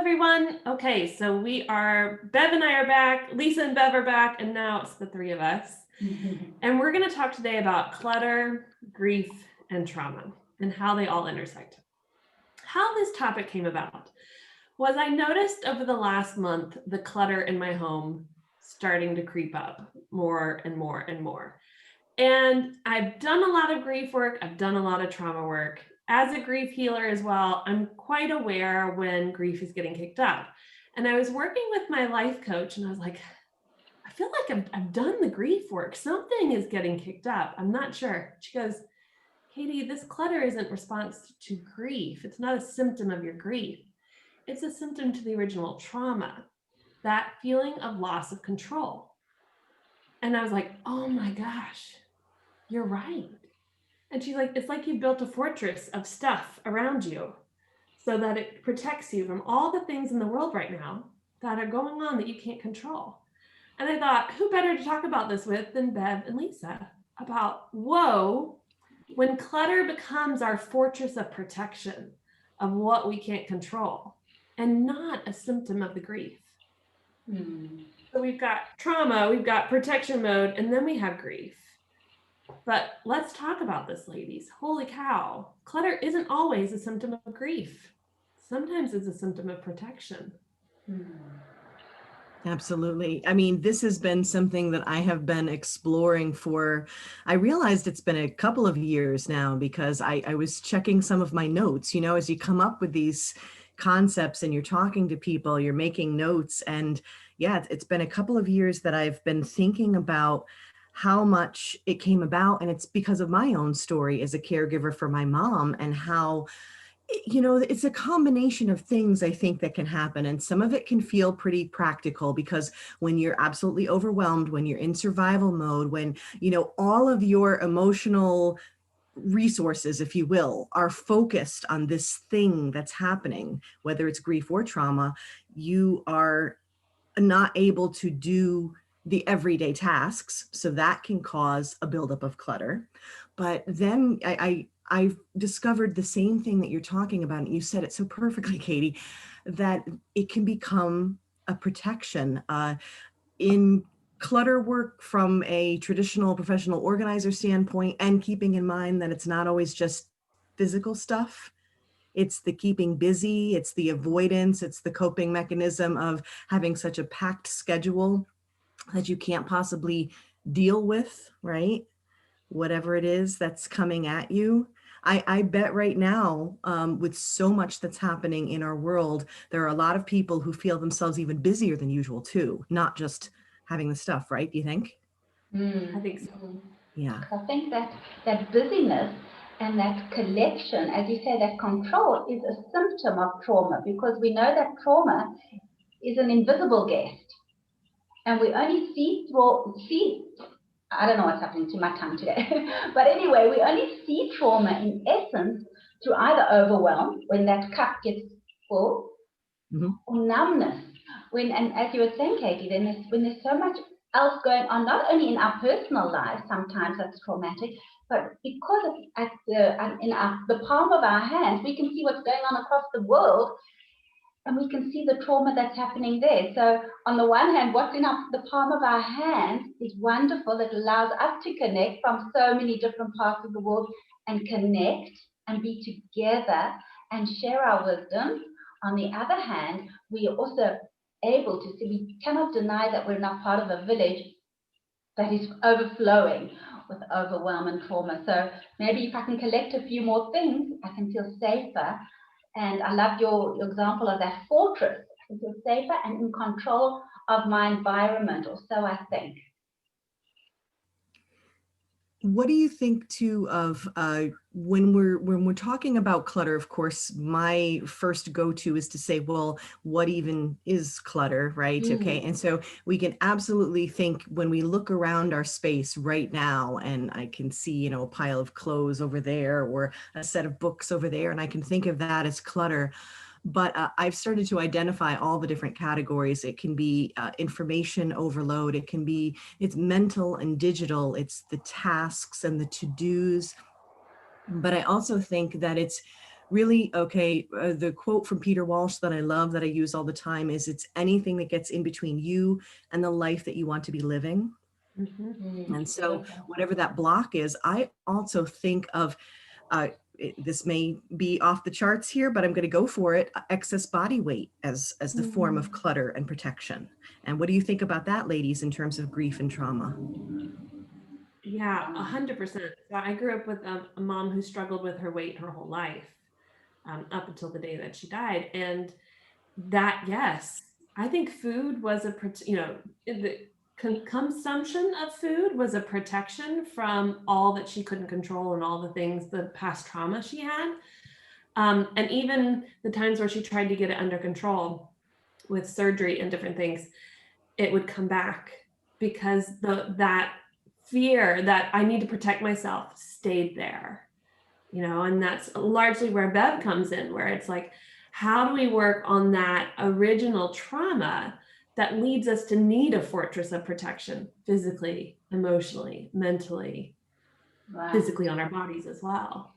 everyone. Okay, so Bev and I are back, Lisa and Bev are back, and now it's the three of us. And we're going to talk today about clutter, grief, and trauma, and how they all intersect. How this topic came about was I noticed over the last month the clutter in my home starting to creep up more and more and more. And I've done a lot of grief work, I've done a lot of trauma work. As a grief healer as well, I'm quite aware when grief is getting kicked up. And I was working with my life coach and I was like, I feel like I've done the grief work. Something is getting kicked up. I'm not sure. She goes, Katie, this clutter isn't response to grief. It's not a symptom of your grief. It's a symptom to the original trauma, that feeling of loss of control. And I was like, oh my gosh, you're right. And she's like, it's like you built a fortress of stuff around you so that it protects you from all the things in the world right now that are going on that you can't control. And I thought, who better to talk about this with than Bev and Lisa about, whoa, when clutter becomes our fortress of protection of what we can't control and not a symptom of the grief. So we've got trauma, we've got protection mode, and then we have grief. But let's talk about this, ladies. Holy cow. Clutter isn't always a symptom of grief. Sometimes it's a symptom of protection. Absolutely. I mean, this has been something that I have been exploring I realized it's been a couple of years now because I was checking some of my notes, as you come up with these concepts and you're talking to people, you're making notes. And yeah, it's been a couple of years that I've been thinking about how much it came about. And it's because of my own story as a caregiver for my mom and how, it's a combination of things I think that can happen. And some of it can feel pretty practical because when you're absolutely overwhelmed, when you're in survival mode, when, all of your emotional resources, if you will, are focused on this thing that's happening, whether it's grief or trauma, you are not able to do the everyday tasks. So that can cause a buildup of clutter. But then I've discovered the same thing that you're talking about. And you said it so perfectly, Katie, that it can become a protection. In clutter work from a traditional professional organizer standpoint, and keeping in mind that it's not always just physical stuff. It's the keeping busy, it's the avoidance, it's the coping mechanism of having such a packed schedule that you can't possibly deal with, right? Whatever it is that's coming at you. I bet right now, with so much that's happening in our world, there are a lot of people who feel themselves even busier than usual too, not just having the stuff, right? Do you think? I think so. Yeah. I think that busyness and that collection, as you say, that control is a symptom of trauma, because we know that trauma is an invisible guest. And we only see, I don't know what's happening to my tongue today, but anyway, we only see trauma in essence through either overwhelm, when that cup gets full, or numbness. And as you were saying, Katie, when there's so much else going on, not only in our personal lives, sometimes that's traumatic, but because it's in the palm of our hands, we can see what's going on across the world, and we can see the trauma that's happening there. So on the one hand, what's in the palm of our hands is wonderful. It allows us to connect from so many different parts of the world and connect and be together and share our wisdom. On the other hand, we are also able to see, we cannot deny that we're not part of a village that is overflowing with overwhelm and trauma. So maybe if I can collect a few more things, I can feel safer. And I love your example of that fortress. I feel safer and in control of my environment, or so I think. What do you think too of when we're talking about clutter? Of course, my first go-to is to say, well, what even is clutter, right? Okay, and so we can absolutely think when we look around our space right now, and I can see, a pile of clothes over there or a set of books over there, and I can think of that as clutter. But I've started to identify all the different categories. It can be information overload. It's mental and digital. It's the tasks and the to-dos. But I also think that it's really, okay, the quote from Peter Walsh that I love, that I use all the time, is it's anything that gets in between you and the life that you want to be living. And so whatever that block is, I also think of, this may be off the charts here, but I'm going to go for it, excess body weight as the form of clutter and protection. And what do you think about that, ladies, in terms of grief and trauma? Yeah, 100%. So I grew up with a mom who struggled with her weight her whole life, up until the day that she died. And that, yes, I think food was the consumption of food was a protection from all that she couldn't control and all the things, the past trauma she had. And even the times where she tried to get it under control with surgery and different things, it would come back because that fear that I need to protect myself stayed there, and that's largely where Bev comes in, where it's like, how do we work on that original trauma that leads us to need a fortress of protection, physically, emotionally, mentally, physically on our bodies as well.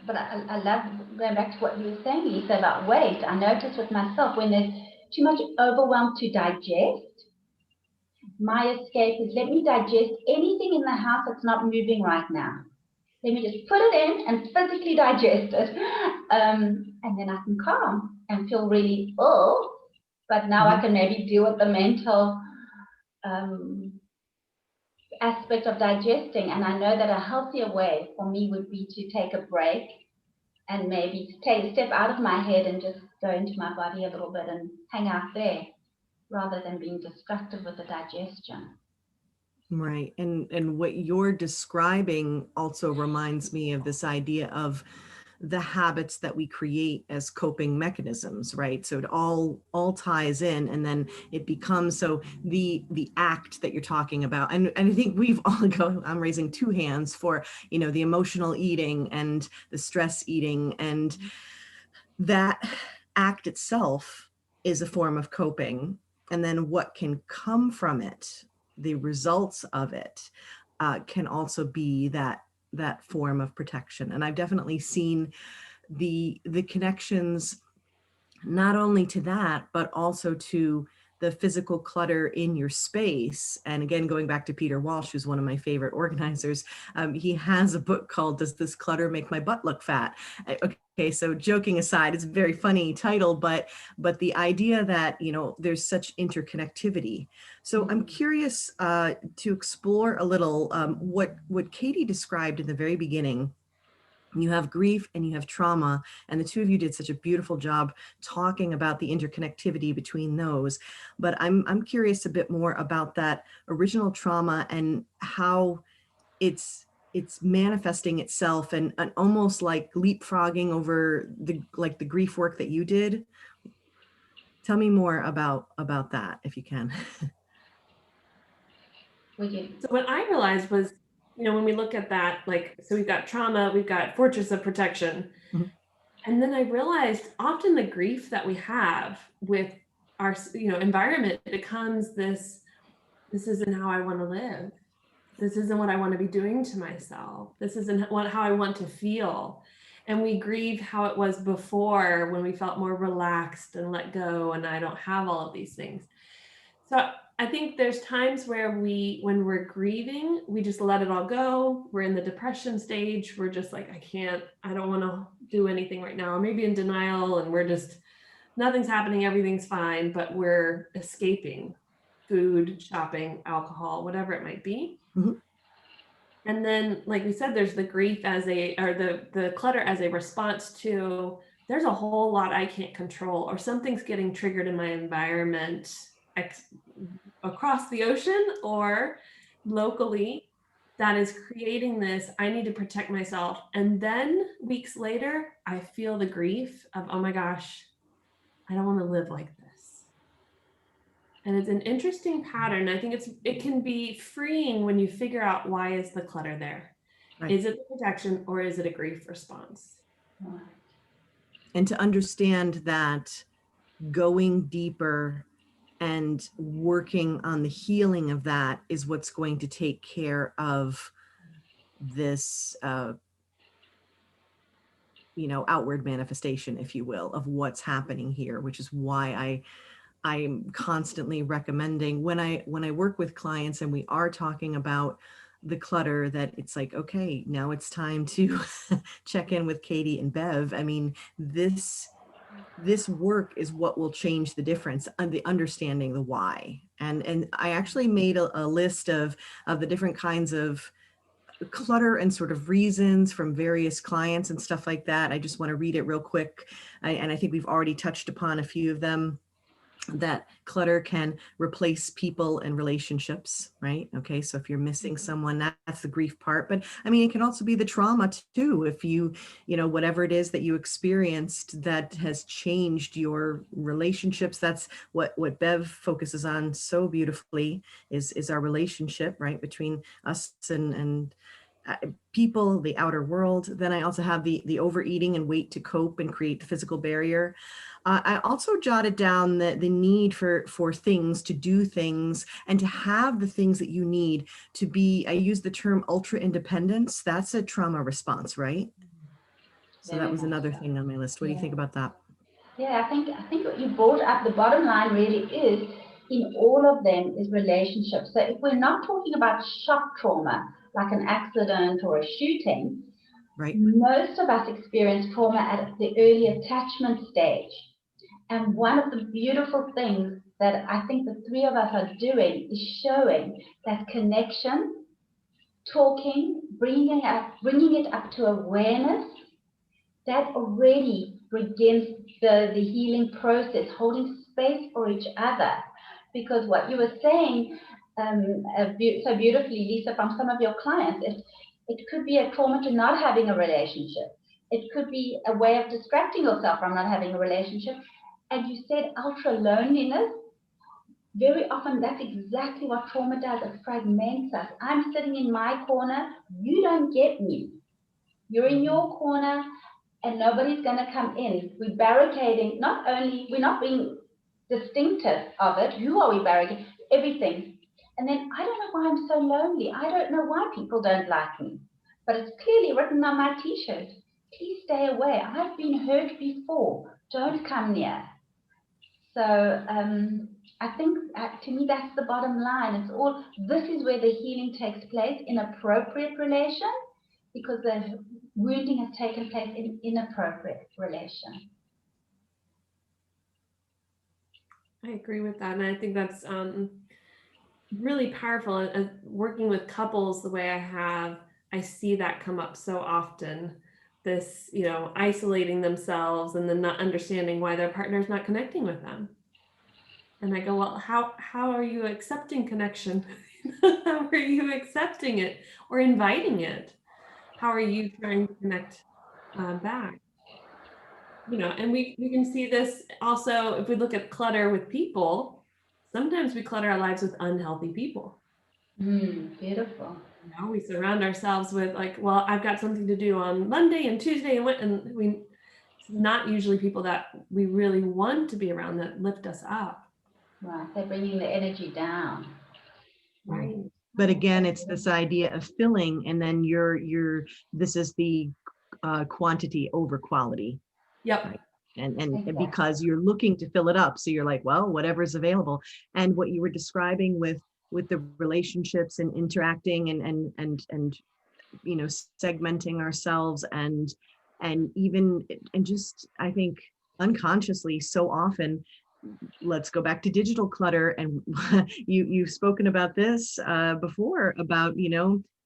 But I love going back to what you were saying, Lisa, about weight. I notice with myself, when there's too much overwhelm to digest, my escape is, let me digest anything in the house that's not moving right now. Let me just put it in and physically digest it. And then I can calm and feel really full. But now I can maybe deal with the mental aspect of digesting. And I know that a healthier way for me would be to take a break and maybe step out of my head and just go into my body a little bit and hang out there, rather than being destructive with the digestion. Right. And what you're describing also reminds me of this idea of the habits that we create as coping mechanisms, right? So it all ties in, and then it becomes, so the act that you're talking about, and I think we've all I'm raising two hands for, the emotional eating and the stress eating, and that act itself is a form of coping. And then what can come from it, the results of it, can also be that form of protection. And I've definitely seen the connections, not only to that, but also to the physical clutter in your space. And again, going back to Peter Walsh, who's one of my favorite organizers, he has a book called "Does This Clutter Make My Butt Look Fat?" Okay, so joking aside, it's a very funny title, but the idea that, there's such interconnectivity. So I'm curious to explore a little what Katie described in the very beginning. You have grief and you have trauma, and the two of you did such a beautiful job talking about the interconnectivity between those. But I'm curious a bit more about that original trauma and how it's manifesting itself, and almost like leapfrogging over the grief work that you did. Tell me more about that, if you can. So what I realized was, when we look at that, so we've got trauma, we've got fortress of protection. And then I realized often the grief that we have with our, environment becomes this isn't how I want to live. This isn't what I want to be doing to myself. This isn't how I want to feel. And we grieve how it was before, when we felt more relaxed and let go, and I don't have all of these things. So I think there's times where when we're grieving, we just let it all go. We're in the depression stage. We're just like, I don't want to do anything right now. Or maybe in denial, and we're just, nothing's happening, everything's fine, but we're escaping food, shopping, alcohol, whatever it might be. And then, like we said, there's the grief the clutter as a response to, there's a whole lot I can't control, or something's getting triggered in my environment across the ocean or locally that is creating this, I need to protect myself. And then weeks later, I feel the grief of, oh my gosh, I don't want to live like this. And it's an interesting pattern. I think it can be freeing when you figure out, why is the clutter there? Right. Is it the protection, or is it a grief response? And to understand that going deeper and working on the healing of that is what's going to take care of this outward manifestation, if you will, of what's happening here, which is why I'm constantly recommending when I work with clients and we are talking about the clutter, that it's like, okay, now it's time to check in with Katie and Bev. I mean, this work is what will change the difference, and the understanding the why. And I actually made a list of the different kinds of clutter and sort of reasons from various clients and stuff like that. I just want to read it real quick. And I think we've already touched upon a few of them. That clutter can replace people and relationships, right? Okay, so if you're missing someone, that's the grief part. But I mean, it can also be the trauma too. If whatever it is that you experienced that has changed your relationships, that's what Bev focuses on so beautifully, is our relationship, right, between us and people, the outer world. Then I also have the overeating and weight to cope and create the physical barrier. I also jotted down the need for things, to do things, and to have the things that you need to be, I use the term ultra independence. That's a trauma response, right? So that was another thing on my list. What do you think about that? Yeah, I think what you brought up, the bottom line really is, in all of them is relationships. So if we're not talking about shock trauma, like an accident or a shooting, Right. Most of us experience trauma at the early attachment stage. And one of the beautiful things that I think the three of us are doing is showing that connection, talking, bringing it up to awareness, that already begins the healing process, holding space for each other. Because what you were saying so beautifully, Lisa, from some of your clients, it could be a trauma to not having a relationship. It could be a way of distracting yourself from not having a relationship. And you said ultra loneliness. Very often that's exactly what trauma does. It fragments us. I'm sitting in my corner. You don't get me. You're in your corner and nobody's going to come in. We're barricading. Not only, we're not being distinctive of it. Who are we barricading? Everything. And then I don't know why I'm so lonely. I don't know why people don't like me. But it's clearly written on my t-shirt. Please stay away. I've been hurt before. Don't come near. So I think to me that's the bottom line. It's all, this is where the healing takes place, in appropriate relation, because the wounding has taken place in inappropriate relation. I agree with that. And I think that's really powerful. And working with couples the way I have, I see that come up so often. This, isolating themselves and then not understanding why their partner's not connecting with them. And I go, well, how are you accepting connection? How are you accepting it or inviting it? How are you trying to connect back? And we can see this also if we look at clutter with people. Sometimes we clutter our lives with unhealthy people. Beautiful. We surround ourselves with well, I've got something to do on Monday and Tuesday, and we not usually people that we really want to be around, that lift us up. Right, they're bringing the energy down. Right. But again, it's this idea of filling, and then this is the quantity over quality. Yep. Right? And because you're looking to fill it up, so you're like, well, whatever's available. And what you were describing with the relationships and interacting and segmenting ourselves and even just, I think unconsciously, so often, let's go back to digital clutter. And you've spoken about this before, about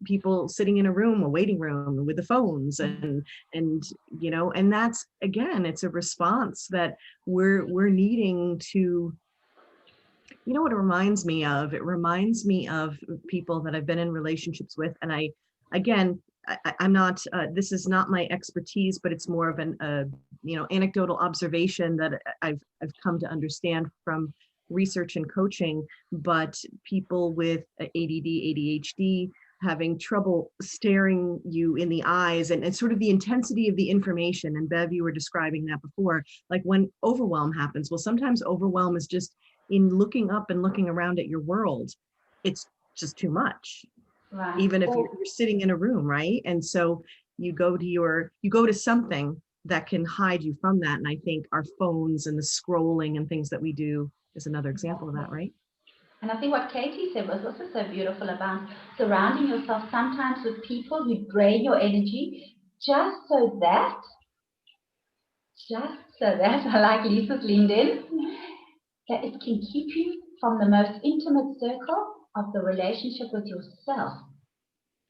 people sitting in a waiting room with the phones, and that's, again, it's a response that we're needing to. What it reminds me of? It reminds me of people that I've been in relationships with, and I'm not. This is not my expertise, but it's more of an anecdotal observation that I've come to understand from research and coaching. But people with ADD, ADHD, having trouble staring you in the eyes, and sort of the intensity of the information. And Bev, you were describing that before, like when overwhelm happens. Well, sometimes overwhelm is just in looking up and looking around at your world. It's just too much. Right. Even if you're sitting in a room, right? And so you go to something that can hide you from that. And I think our phones and the scrolling and things that we do is another example of that, right? And I think what Katie said was also so beautiful about surrounding yourself sometimes with people who drain your energy just so that, I like Lisa's leaned in, that it can keep you from the most intimate circle of the relationship with yourself.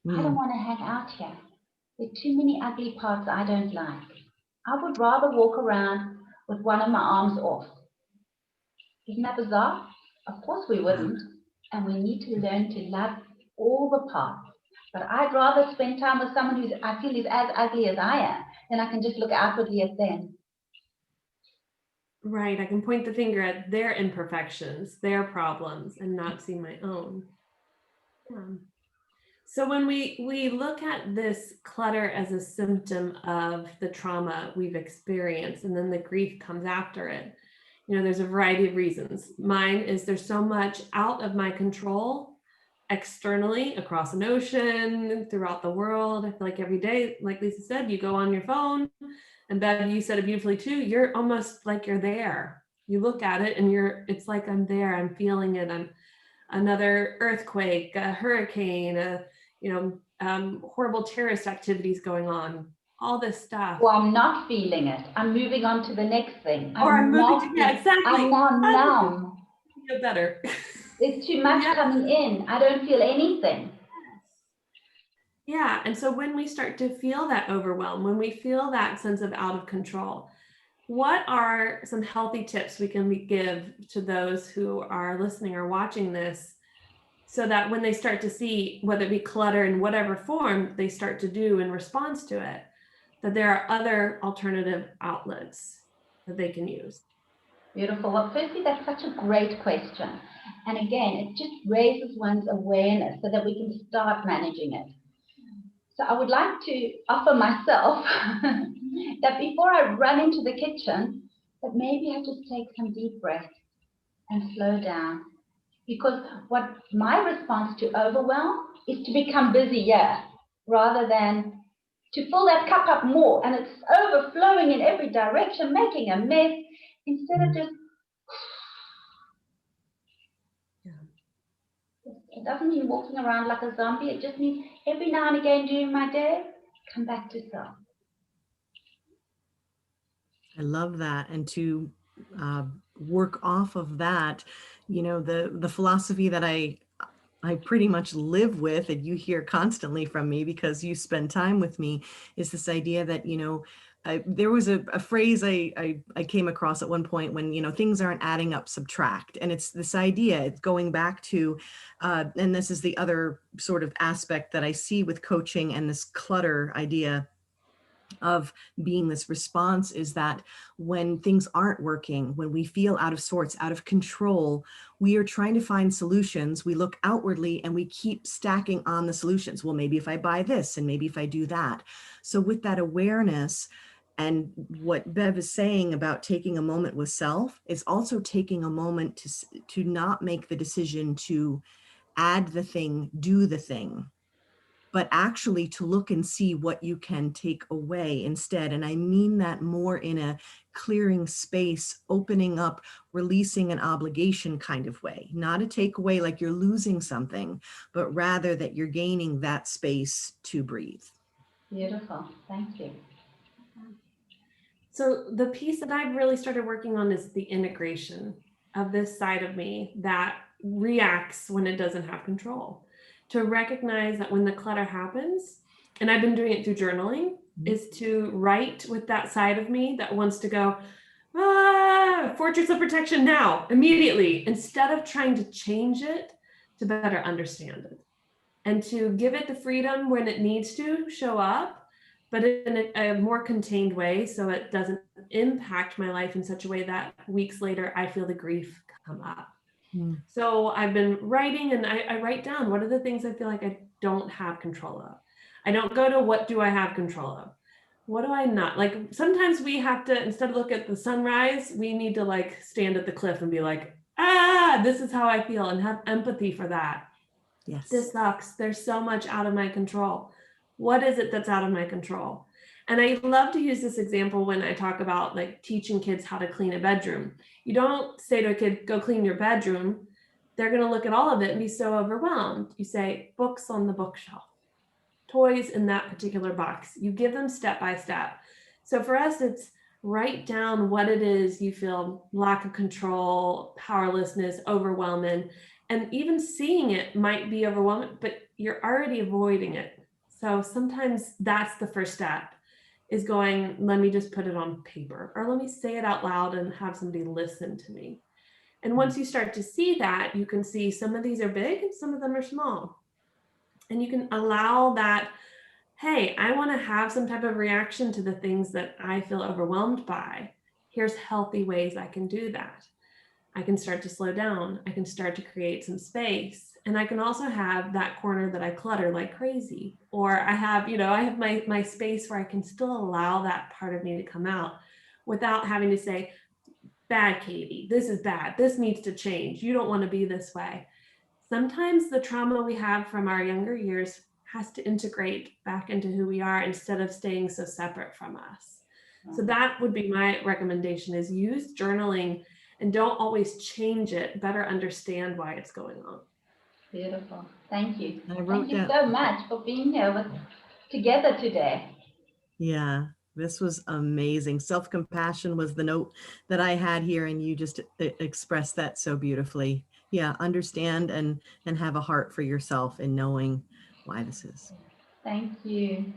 I don't want to hang out here. There are too many ugly parts I don't like. I would rather walk around with one of my arms off. Isn't that bizarre? Of course we wouldn't. And we need to learn to love all the parts. But I'd rather spend time with someone who I feel is as ugly as I am, than I can just look outwardly at them. Right. I can point the finger at their imperfections, their problems, and not see my own. Yeah. So when we look at this clutter as a symptom of the trauma we've experienced, and then the grief comes after it, there's a variety of reasons. Mine is there's so much out of my control externally across an ocean, throughout the world. I feel like every day, like Lisa said, you go on your phone, and Bev, you said it beautifully too. You're almost like you're there. You look at it and it's like I'm there, I'm feeling it. I'm another earthquake, a hurricane, horrible terrorist activities going on, all this stuff. Well, I'm not feeling it. I'm moving on to the next thing. I'm moving to, yeah, exactly. I'm now numb. Feel better. There's too much coming in. I don't feel anything. Yeah, and so when we start to feel that overwhelm, when we feel that sense of out of control, what are some healthy tips we can give to those who are listening or watching this, so that when they start to see, whether it be clutter in whatever form they start to do in response to it, that there are other alternative outlets that they can use? Beautiful. Well, firstly, that's such a great question. And again, it just raises one's awareness so that we can start managing it. So I would like to offer myself that before I run into the kitchen, that maybe I just take some deep breaths and slow down. Because what my response to overwhelm is to become busier rather than to fill that cup up more, and it's overflowing in every direction, making a mess, instead of just, it doesn't mean walking around like a zombie. It just means every now and again during my day, come back to self. I love that. And to work off of that, the philosophy that I pretty much live with, and you hear constantly from me because you spend time with me, is this idea that, there was a phrase I came across at one point when, things aren't adding up, subtract. And it's this idea, it's going back to, and this is the other sort of aspect that I see with coaching and this clutter idea of being this response, is that when things aren't working, when we feel out of sorts, out of control, we are trying to find solutions. We look outwardly and we keep stacking on the solutions. Well, maybe if I buy this and maybe if I do that. So with that awareness, and what Bev is saying about taking a moment with self is also taking a moment to not make the decision to add the thing, do the thing, but actually to look and see what you can take away instead. And I mean that more in a clearing space, opening up, releasing an obligation kind of way, not a takeaway like you're losing something, but rather that you're gaining that space to breathe. Beautiful. Thank you. So the piece that I've really started working on is the integration of this side of me that reacts when it doesn't have control. To recognize that when the clutter happens, and I've been doing it through journaling, is to write with that side of me that wants to go, fortress of protection now, immediately, instead of trying to change it, to better understand it. And to give it the freedom when it needs to show up, but in a more contained way, so it doesn't impact my life in such a way that weeks later I feel the grief come up. So I've been writing, and I write down, what are the things I feel like I don't have control of? I don't go to what do I have control of? What do I not? Like sometimes we have to, instead of look at the sunrise, we need to like stand at the cliff and be like, this is how I feel, and have empathy for that. Yes. This sucks. There's so much out of my control. What is it that's out of my control? And I love to use this example when I talk about like teaching kids how to clean a bedroom. You don't say to a kid, go clean your bedroom. They're going to look at all of it and be so overwhelmed. You say, books on the bookshelf, toys in that particular box. You give them step by step. So for us, it's write down what it is you feel lack of control, powerlessness, overwhelming, and even seeing it might be overwhelming, but you're already avoiding it. So sometimes that's the first step, is going, let me just put it on paper, or let me say it out loud and have somebody listen to me. And once you start to see that, you can see some of these are big and some of them are small. And you can allow that, hey, I want to have some type of reaction to the things that I feel overwhelmed by. Here's healthy ways I can do that. I can start to slow down. I can start to create some space. And I can also have that corner that I clutter like crazy. Or I have, I have my space where I can still allow that part of me to come out without having to say, bad Katie, this is bad. This needs to change. You don't want to be this way. Sometimes the trauma we have from our younger years has to integrate back into who we are instead of staying so separate from us. So that would be my recommendation, is use journaling and don't always change it. Better understand why it's going on. Beautiful. Thank you. I wrote Thank you down. so much for being here together today. Yeah, this was amazing. Self-compassion was the note that I had here, and you just expressed that so beautifully. Yeah, understand and have a heart for yourself in knowing why this is. Thank you.